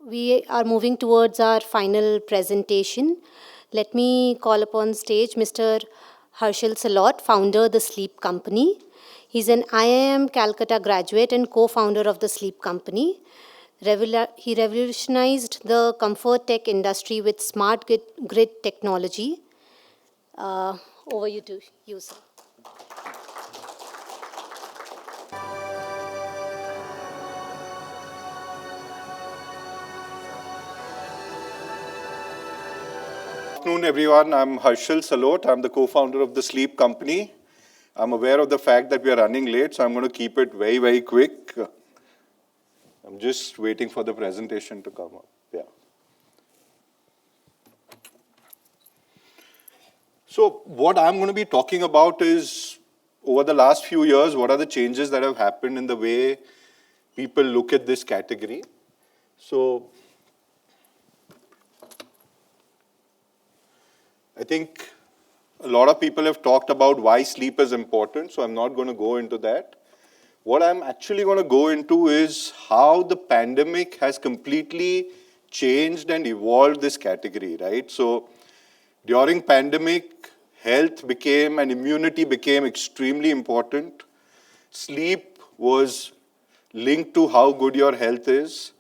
we are moving towards our final presentation. Let me call upon stage Mr. Hashil Salot, founder of the Sleep Company. He's an IIM Calcutta graduate and co-founder of the Sleep Company. He revolutionized the comfort tech industry with smart grid technology. Over to you, sir. Good afternoon, everyone. I'm Hashil Salot. I'm the co-founder of the Sleep Company. I'm aware of the fact that we are running late, so I'm going to keep it very, very quick. I'm just waiting for the presentation to come up. Yeah. So what I'm going to be talking about is, over the last few years, what are the changes that have happened in the way people look at this category. So I think a lot of people have talked about why sleep is important, so I'm not going to go into that. What I'm actually going to go into is how the pandemic has completely changed and evolved this category, right? So during pandemic, health became and immunity became extremely important. Sleep was linked to how good your health is.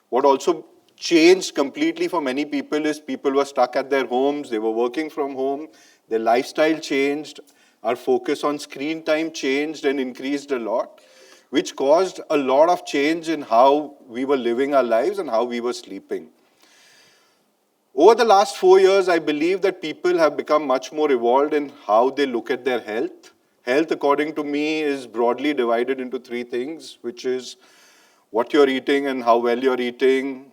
What also changed completely for many people is people were stuck at their homes, they were working from home, their lifestyle changed, our focus on screen time changed and increased a lot, which caused a lot of change in how we were living our lives and how we were sleeping. Over the last 4 years, I believe that people have become much more evolved in how they look at their health. Health, according to me, is broadly divided into three things, which is what you're eating and how well you're eating,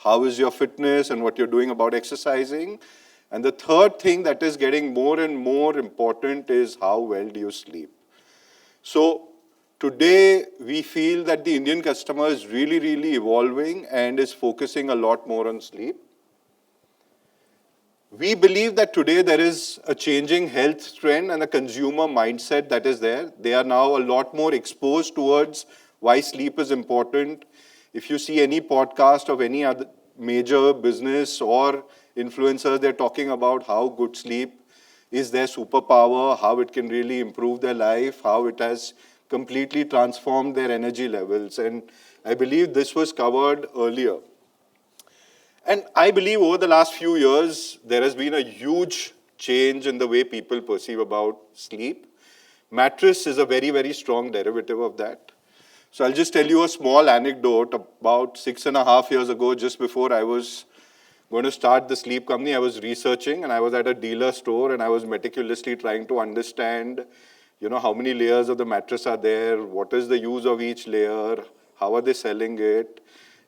how is your fitness and what you're doing about exercising. And the third thing that is getting more and more important is how well do you sleep. So today, we feel that the Indian customer is really, really evolving and is focusing a lot more on sleep. We believe that today there is a changing health trend and a consumer mindset that is there. They are now a lot more exposed towards why sleep is important. If you see any podcast of any other major business or influencers, they're talking about how good sleep is their superpower, how it can really improve their life, how it has completely transformed their energy levels. And I believe this was covered earlier. And I believe over the last few years, there has been a huge change in the way people perceive about sleep. Mattress is a very, very strong derivative of that. So I'll just tell you a small anecdote. About 6.5 years ago, just before I was going to start the sleep company, I was researching and I was at a dealer store and I was meticulously trying to understand, how many layers of the mattress are there, what is the use of each layer, how are they selling it.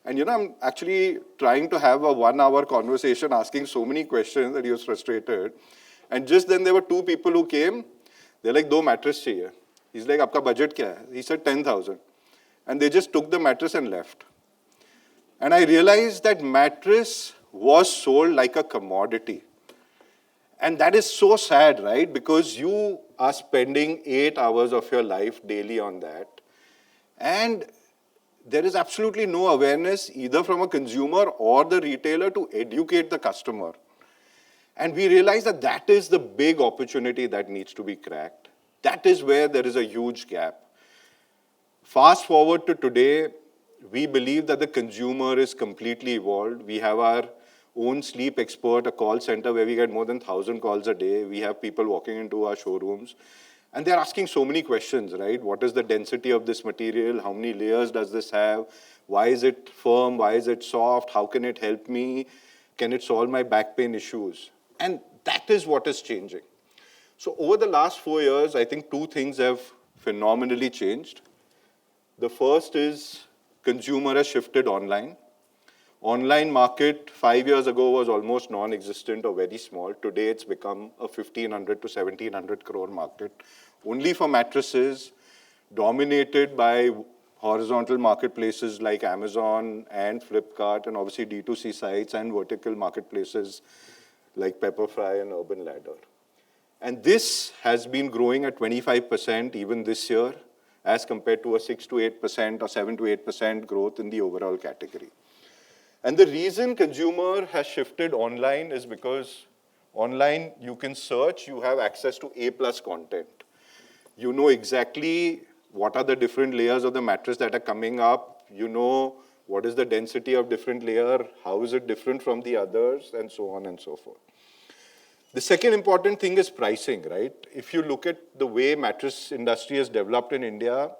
And I'm actually trying to have a 1-hour conversation asking so many questions that he was frustrated. And just then there were two people who came. They're like, "Do mattress chahiye." He's like, "Aapka budget kya hai?" He said 10,000. And they just took the mattress and left. And I realized that mattress was sold like a commodity. And that is so sad, right? Because you are spending 8 hours of your life daily on that. And there is absolutely no awareness either from a consumer or the retailer to educate the customer. And we realize that that is the big opportunity that needs to be cracked. That is where there is a huge gap. Fast forward to today, we believe that the consumer is completely evolved. We have our own sleep expert, a call center where we get more than 1,000 calls a day. We have people walking into our showrooms. And they're asking so many questions, right? What is the density of this material? How many layers does this have? Why is it firm? Why is it soft? How can it help me? Can it solve my back pain issues? And that is what is changing. So over the last 4 years, I think two things have phenomenally changed. The first is consumer has shifted online. Online market 5 years ago was almost non-existent or very small. Today it's become a 1,500 to 1,700 crore market, only for mattresses, dominated by horizontal marketplaces like Amazon and Flipkart, and obviously D2C sites and vertical marketplaces like Pepperfry and Urban Ladder. And this has been growing at 25% even this year, as compared to a 6 to 8% or 7 to 8% growth in the overall category. And the reason consumer has shifted online is because online you can search, you have access to A+ content. You know exactly what are the different layers of the mattress that are coming up. You know what is the density of different layer, how is it different from the others, and so on and so forth. The second important thing is pricing, right? If you look at the way mattress industry has developed in India,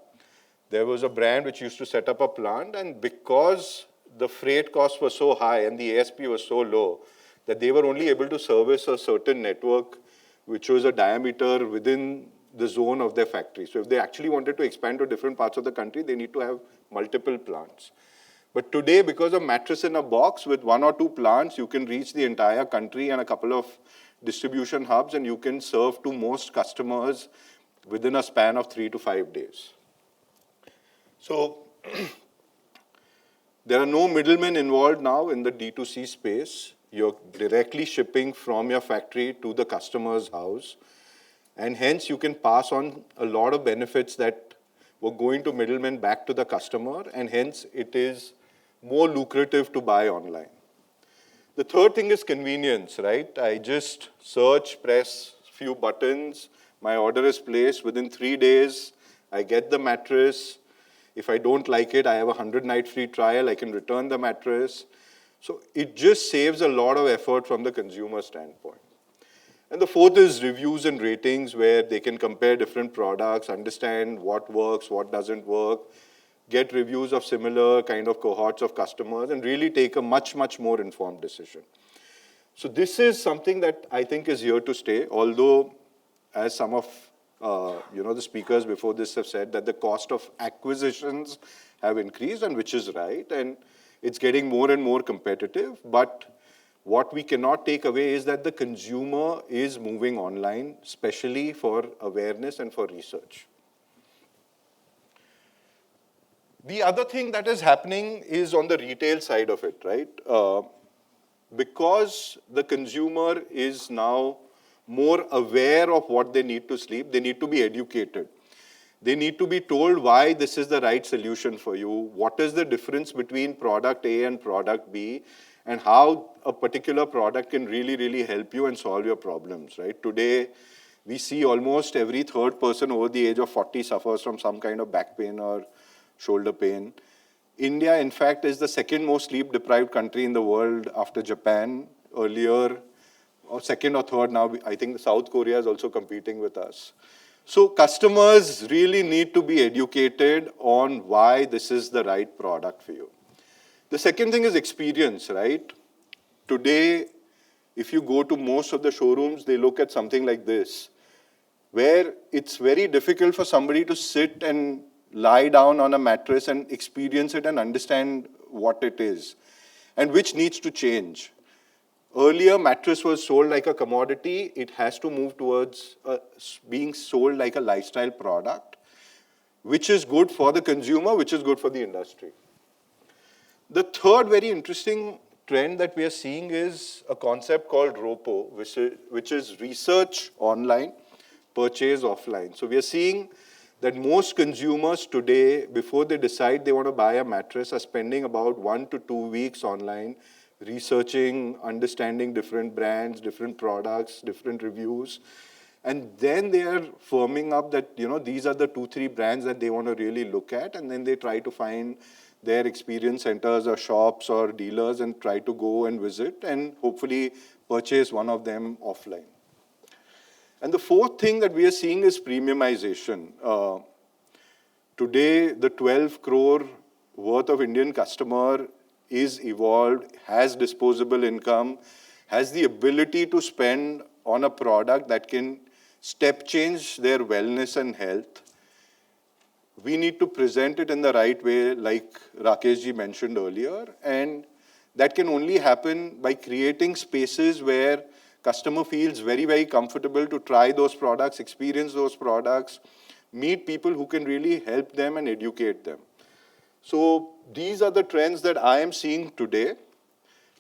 there was a brand which used to set up a plant, and because the freight costs were so high and the ASP was so low, that they were only able to service a certain network, which was a diameter within the zone of their factory. So if they actually wanted to expand to different parts of the country, they need to have multiple plants. But today, because of mattress in a box, with 1 or 2 plants, you can reach the entire country and a couple of distribution hubs, and you can serve to most customers within a span of 3 to 5 days. So there are no middlemen involved now in the D2C space. You're directly shipping from your factory to the customer's house. And hence, you can pass on a lot of benefits that were going to middlemen back to the customer. And hence, it is more lucrative to buy online. The third thing is convenience, right? I just search, press few buttons. My order is placed. Within 3 days, I get the mattress. If I don't like it, I have a 100-night free trial. I can return the mattress. So it just saves a lot of effort from the consumer standpoint. And the fourth is reviews and ratings, where they can compare different products, understand what works, what doesn't work, get reviews of similar kind of cohorts of customers, and really take a much, much more informed decision. So this is something that I think is here to stay, although as some of the speakers before this have said, that the cost of acquisitions have increased, and which is right, and it's getting more and more competitive. But what we cannot take away is that the consumer is moving online, especially for awareness and for research. The other thing that is happening is on the retail side of it, right? Because the consumer is now more aware of what they need to sleep, they need to be educated. They need to be told why this is the right solution for you, what is the difference between product A and product B, and how a particular product can really, really help you and solve your problems, right? Today, we see almost every third person over the age of 40 suffers from some kind of back pain or shoulder pain. India, in fact, is the second most sleep-deprived country in the world after Japan. Earlier, or second or third now, I think South Korea is also competing with us. So customers really need to be educated on why this is the right product for you. The second thing is experience, right? Today, if you go to most of the showrooms, they look at something like this, where it's very difficult for somebody to sit and lie down on a mattress and experience it and understand what it is, and which needs to change. Earlier, mattress was sold like a commodity. It has to move towards being sold like a lifestyle product, which is good for the consumer, which is good for the industry. The third very interesting trend that we are seeing is a concept called ROPO, which is research online, purchase offline. So we are seeing that most consumers today, before they decide they want to buy a mattress, are spending about 1 to 2 weeks online researching, understanding different brands, different products, different reviews. And then they are firming up that, these are the 2-3 brands that they want to really look at. And then they try to find their experience centers or shops or dealers and try to go and visit and hopefully purchase one of them offline. And the fourth thing that we are seeing is premiumization. Today, the 12 crore worth of Indian customer is evolved, has disposable income, has the ability to spend on a product that can step change their wellness and health. We need to present it in the right way, like Rakeshji mentioned earlier, and that can only happen by creating spaces where customer feels very, very comfortable to try those products, experience those products, meet people who can really help them and educate them. So these are the trends that I am seeing today.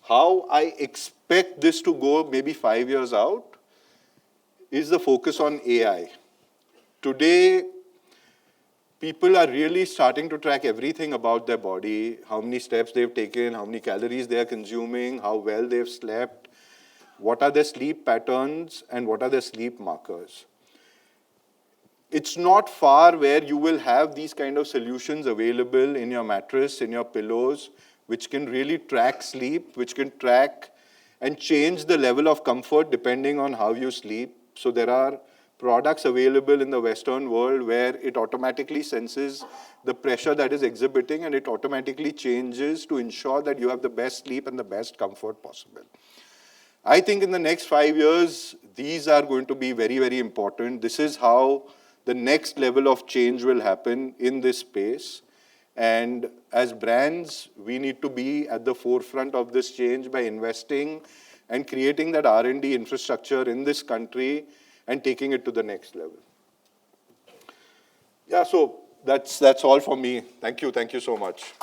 How I expect this to go maybe 5 years out is the focus on AI. Today, people are really starting to track everything about their body, how many steps they've taken, how many calories they are consuming, how well they've slept, what are their sleep patterns, and what are their sleep markers. It's not far where you will have these kind of solutions available in your mattress, in your pillows, which can really track sleep, which can track and change the level of comfort depending on how you sleep. So there are products available in the Western world where it automatically senses the pressure that is exhibiting and it automatically changes to ensure that you have the best sleep and the best comfort possible. I think in the next 5 years, these are going to be very, very important. This is how the next level of change will happen in this space. And as brands, we need to be at the forefront of this change by investing and creating that R&D infrastructure in this country and taking it to the next level. Yeah, so that's all for me. Thank you so much.